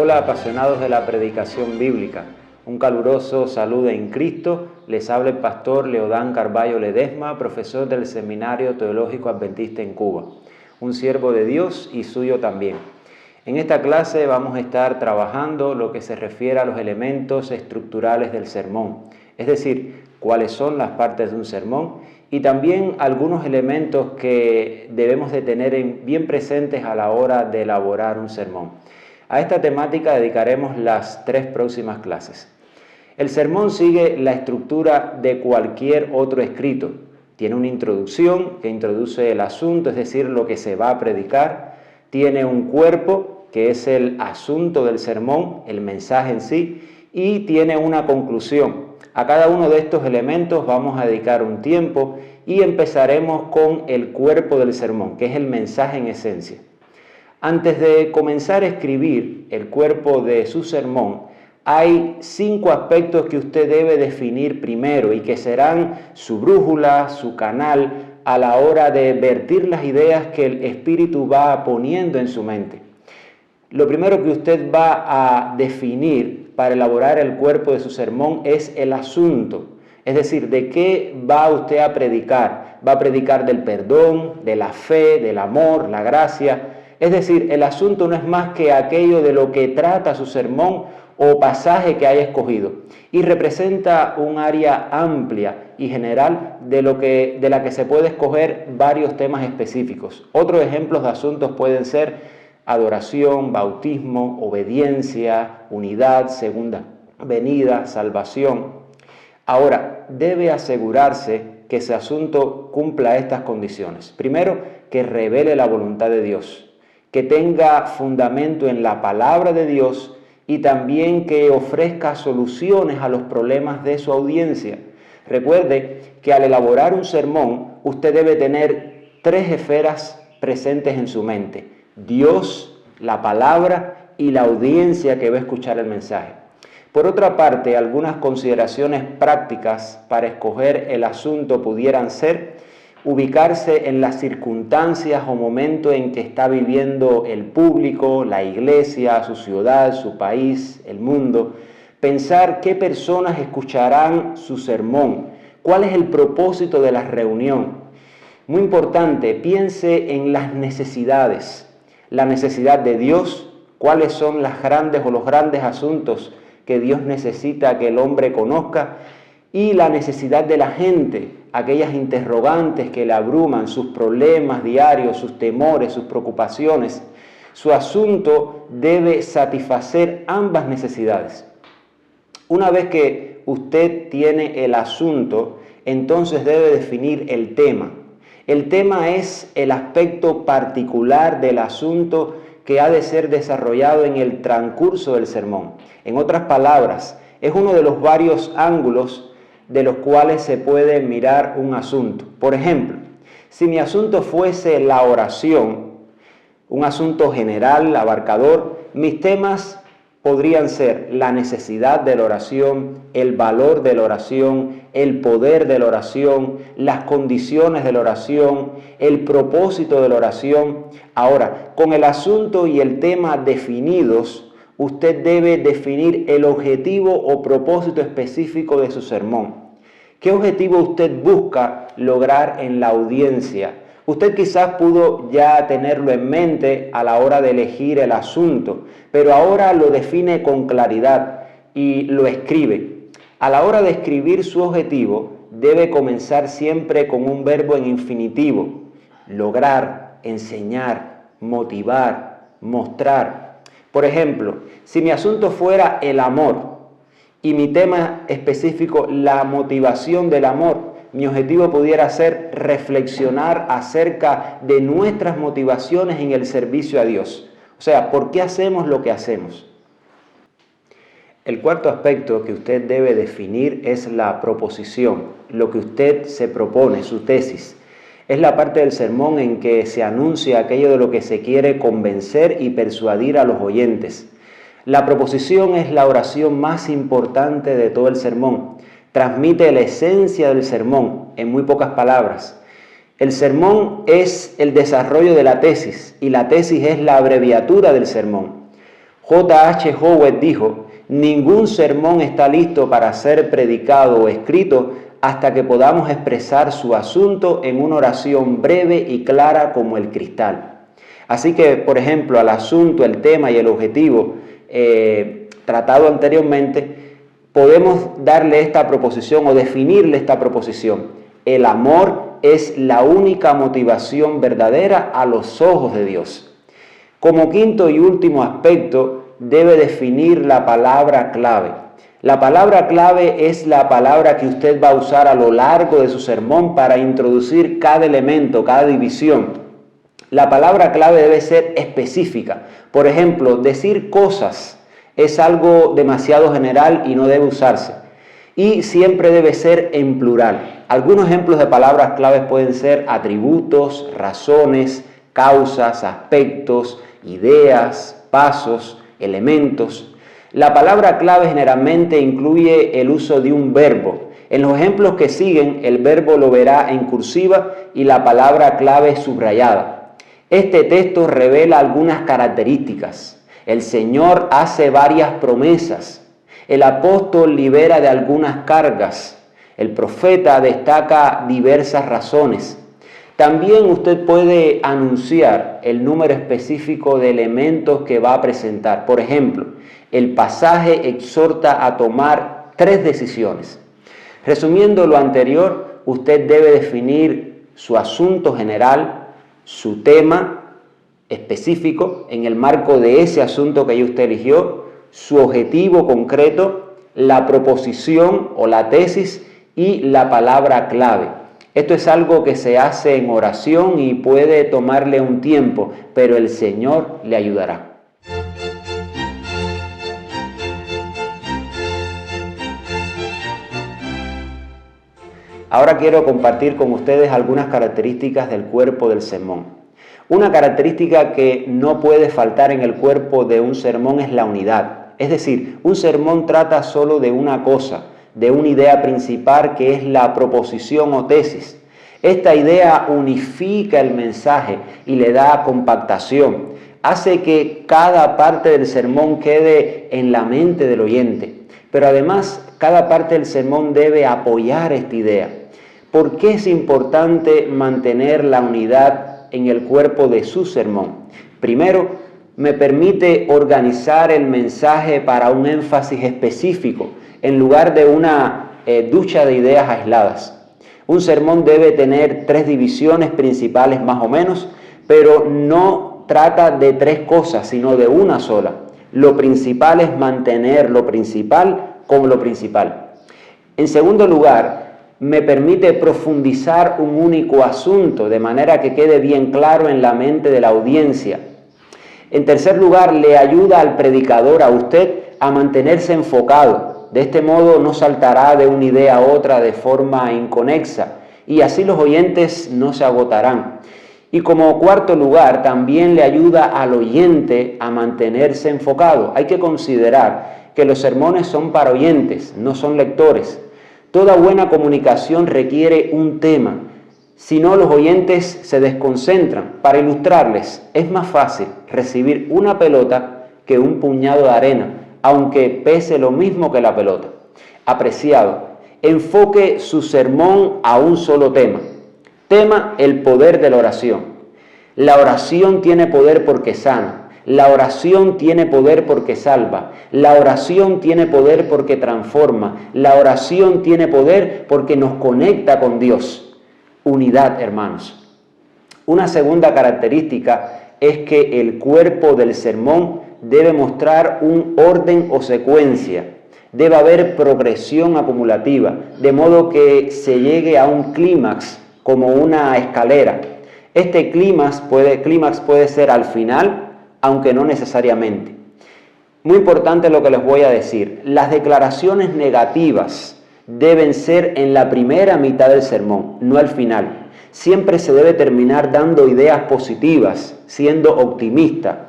Hola apasionados de la predicación bíblica, un caluroso saludo en Cristo. Les habla el pastor Leodán Carballo Ledesma, profesor del Seminario Teológico Adventista en Cuba, un siervo de Dios y suyo también. En esta clase vamos a estar trabajando lo que se refiere a los elementos estructurales del sermón, es decir, cuáles son las partes de un sermón y también algunos elementos que debemos de tener bien presentes a la hora de elaborar un sermón. A esta temática dedicaremos las 3 próximas clases. El sermón sigue la estructura de cualquier otro escrito. Tiene una introducción que introduce el asunto, es decir, lo que se va a predicar. Tiene un cuerpo, que es el asunto del sermón, el mensaje en sí, y tiene una conclusión. A cada uno de estos elementos vamos a dedicar un tiempo y empezaremos con el cuerpo del sermón, que es el mensaje en esencia. Antes de comenzar a escribir el cuerpo de su sermón, hay 5 aspectos que usted debe definir primero y que serán su brújula, su canal a la hora de vertir las ideas que el Espíritu va poniendo en su mente. Lo primero que usted va a definir para elaborar el cuerpo de su sermón es el asunto. Es decir, ¿de qué va usted a predicar? Va a predicar del perdón, de la fe, del amor, la gracia. Es decir, el asunto no es más que aquello de lo que trata su sermón o pasaje que haya escogido y representa un área amplia y general de la que se puede escoger varios temas específicos. Otros ejemplos de asuntos pueden ser adoración, bautismo, obediencia, unidad, segunda venida, salvación. Ahora, debe asegurarse que ese asunto cumpla estas condiciones. Primero, que revele la voluntad de Dios, que tenga fundamento en la palabra de Dios y también que ofrezca soluciones a los problemas de su audiencia. Recuerde que al elaborar un sermón, usted debe tener 3 esferas presentes en su mente: Dios, la palabra y la audiencia que va a escuchar el mensaje. Por otra parte, algunas consideraciones prácticas para escoger el asunto pudieran ser ubicarse en las circunstancias o momentos en que está viviendo el público, la iglesia, su ciudad, su país, el mundo. Pensar qué personas escucharán su sermón, cuál es el propósito de la reunión. Muy importante, piense en las necesidades. La necesidad de Dios, cuáles son las grandes o los grandes asuntos que Dios necesita que el hombre conozca, y la necesidad de la gente, aquellas interrogantes que le abruman, sus problemas diarios, sus temores, sus preocupaciones. Su asunto debe satisfacer ambas necesidades. Una vez que usted tiene el asunto, entonces debe definir el tema. El tema es el aspecto particular del asunto que ha de ser desarrollado en el transcurso del sermón. En otras palabras, es uno de los varios ángulos de los cuales se puede mirar un asunto. Por ejemplo, si mi asunto fuese la oración, un asunto general, abarcador, mis temas podrían ser la necesidad de la oración, el valor de la oración, el poder de la oración, las condiciones de la oración, el propósito de la oración. Ahora, con el asunto y el tema definidos, usted debe definir el objetivo o propósito específico de su sermón. ¿Qué objetivo usted busca lograr en la audiencia? Usted quizás pudo ya tenerlo en mente a la hora de elegir el asunto, pero ahora lo define con claridad y lo escribe. A la hora de escribir su objetivo, debe comenzar siempre con un verbo en infinitivo: lograr, enseñar, motivar, mostrar. Por ejemplo, si mi asunto fuera el amor y mi tema específico la motivación del amor, mi objetivo pudiera ser reflexionar acerca de nuestras motivaciones en el servicio a Dios. O sea, ¿por qué hacemos lo que hacemos? El cuarto aspecto que usted debe definir es la proposición, lo que usted se propone, su tesis. Es la parte del sermón en que se anuncia aquello de lo que se quiere convencer y persuadir a los oyentes. La proposición es la oración más importante de todo el sermón. Transmite la esencia del sermón en muy pocas palabras. El sermón es el desarrollo de la tesis y la tesis es la abreviatura del sermón. J.H. Howard dijo: ningún sermón está listo para ser predicado o escrito hasta que podamos expresar su asunto en una oración breve y clara como el cristal. Así que, por ejemplo, al asunto, el tema y el objetivo tratado anteriormente, podemos darle esta proposición o definirle esta proposición: el amor es la única motivación verdadera a los ojos de Dios. Como quinto y último aspecto, debe definir la palabra clave. La palabra clave es la palabra que usted va a usar a lo largo de su sermón para introducir cada elemento, cada división. La palabra clave debe ser específica. Por ejemplo, decir cosas es algo demasiado general y no debe usarse. Y siempre debe ser en plural. Algunos ejemplos de palabras claves pueden ser atributos, razones, causas, aspectos, ideas, pasos, elementos. La palabra clave generalmente incluye el uso de un verbo. En los ejemplos que siguen, el verbo lo verá en cursiva y la palabra clave subrayada. Este texto revela algunas características. El Señor hace varias promesas. El apóstol libera de algunas cargas. El profeta destaca diversas razones. También usted puede anunciar el número específico de elementos que va a presentar. Por ejemplo, el pasaje exhorta a tomar 3 decisiones. Resumiendo lo anterior, usted debe definir su asunto general, su tema específico en el marco de ese asunto que usted eligió, su objetivo concreto, la proposición o la tesis y la palabra clave. Esto es algo que se hace en oración y puede tomarle un tiempo, pero el Señor le ayudará. Ahora quiero compartir con ustedes algunas características del cuerpo del sermón. Una característica que no puede faltar en el cuerpo de un sermón es la unidad. Es decir, un sermón trata solo de una cosa, de una idea principal que es la proposición o tesis. Esta idea unifica el mensaje y le da compactación. Hace que cada parte del sermón quede en la mente del oyente. Pero además, cada parte del sermón debe apoyar esta idea. ¿Por qué es importante mantener la unidad en el cuerpo de su sermón? Primero, me permite organizar el mensaje para un énfasis específico, en lugar de una ducha de ideas aisladas. Un sermón debe tener 3 divisiones principales más o menos, pero no trata de 3 cosas, sino de una sola. Lo principal es mantener lo principal como lo principal. En segundo lugar, me permite profundizar un único asunto, de manera que quede bien claro en la mente de la audiencia. En tercer lugar, le ayuda al predicador, a usted, a mantenerse enfocado. De este modo no saltará de una idea a otra de forma inconexa y así los oyentes no se agotarán. Y como cuarto lugar, también le ayuda al oyente a mantenerse enfocado. Hay que considerar que los sermones son para oyentes, no son lectores. Toda buena comunicación requiere un tema. Si no, los oyentes se desconcentran. Para ilustrarles, es más fácil recibir una pelota que un puñado de arena, aunque pese lo mismo que la pelota. Apreciado, enfoque su sermón a un solo tema. Tema: el poder de la oración. La oración tiene poder porque sana. La oración tiene poder porque salva. La oración tiene poder porque transforma. La oración tiene poder porque nos conecta con Dios. Unidad, hermanos. Una segunda característica es que el cuerpo del sermón debe mostrar un orden o secuencia. Debe haber progresión acumulativa, de modo que se llegue a un clímax como una escalera. Este clímax puede ser al final, aunque no necesariamente. Muy importante lo que les voy a decir. Las declaraciones negativas deben ser en la primera mitad del sermón, no al final. Siempre se debe terminar dando ideas positivas, siendo optimista.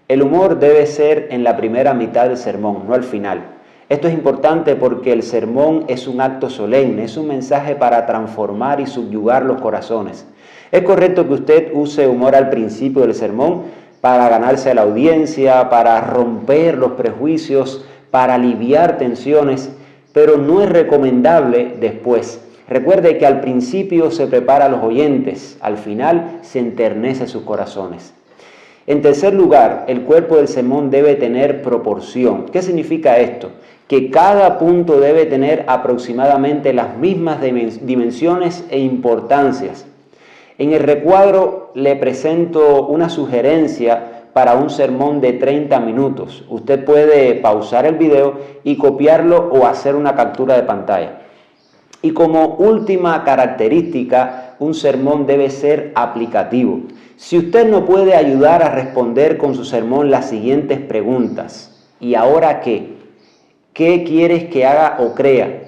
El humor debe ser en la primera mitad del sermón, no al final. Esto es importante porque el sermón es un acto solemne, es un mensaje para transformar y subyugar los corazones. Es correcto que usted use humor al principio del sermón, para ganarse a la audiencia, para romper los prejuicios, para aliviar tensiones, pero no es recomendable después. Recuerde que al principio se prepara a los oyentes, al final se enternece sus corazones. En tercer lugar, el cuerpo del sermón debe tener proporción. ¿Qué significa esto? Que cada punto debe tener aproximadamente las mismas dimensiones e importancias. En el recuadro le presento una sugerencia para un sermón de 30 minutos. Usted puede pausar el video y copiarlo o hacer una captura de pantalla. Y como última característica, un sermón debe ser aplicativo. Si usted no puede ayudar a responder con su sermón las siguientes preguntas: ¿y ahora qué? ¿Qué quieres que haga o crea?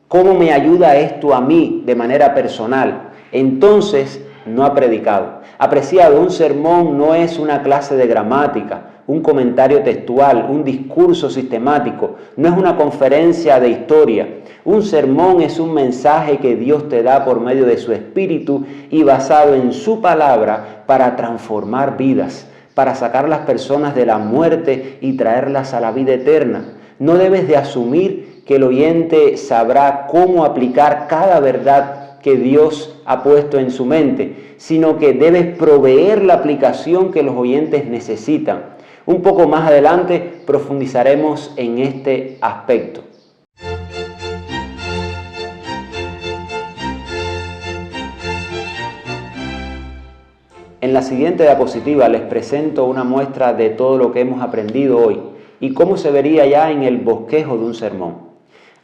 ¿Cómo me ayuda esto a mí de manera personal? Entonces no ha predicado. Apreciado, un sermón no es una clase de gramática, un comentario textual, un discurso sistemático, no es una conferencia de historia. Un sermón es un mensaje que Dios te da por medio de su Espíritu y basado en su palabra para transformar vidas, para sacar a las personas de la muerte y traerlas a la vida eterna. No debes de asumir que el oyente sabrá cómo aplicar cada verdad que Dios ha puesto en su mente, sino que debes proveer la aplicación que los oyentes necesitan. Un poco más adelante profundizaremos en este aspecto. En la siguiente diapositiva les presento una muestra de todo lo que hemos aprendido hoy y cómo se vería ya en el bosquejo de un sermón.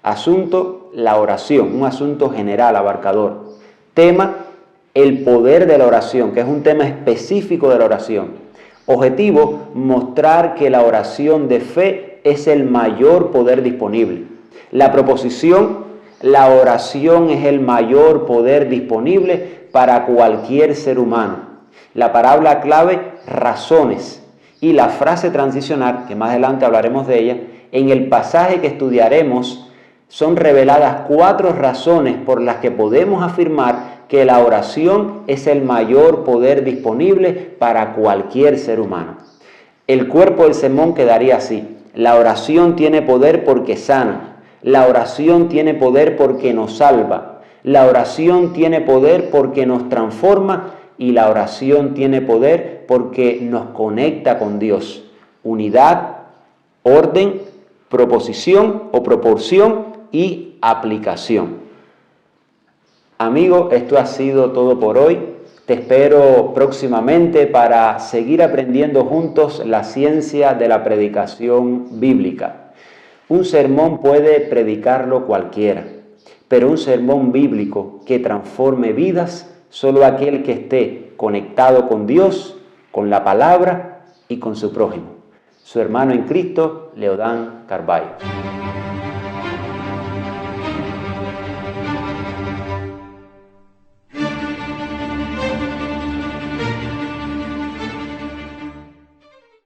Asunto: la oración, un asunto general, abarcador. Tema: el poder de la oración, que es un tema específico de la oración. Objetivo: mostrar que la oración de fe es el mayor poder disponible. La proposición: la oración es el mayor poder disponible para cualquier ser humano. La palabra clave: razones. Y la frase transicional, que más adelante hablaremos de ella, en el pasaje que estudiaremos son reveladas 4 razones por las que podemos afirmar que la oración es el mayor poder disponible para cualquier ser humano. El cuerpo del sermón quedaría así: la oración tiene poder porque sana, la oración tiene poder porque nos salva, la oración tiene poder porque nos transforma y la oración tiene poder porque nos conecta con Dios. Unidad, orden, proposición o proporción y aplicación. Amigo, esto ha sido todo por hoy. Te espero próximamente para seguir aprendiendo juntos la ciencia de la predicación bíblica. Un sermón puede predicarlo cualquiera, pero un sermón bíblico que transforme vidas, solo aquel que esté conectado con Dios, con la palabra y con su prójimo. Su hermano en Cristo, Leodán Carballo.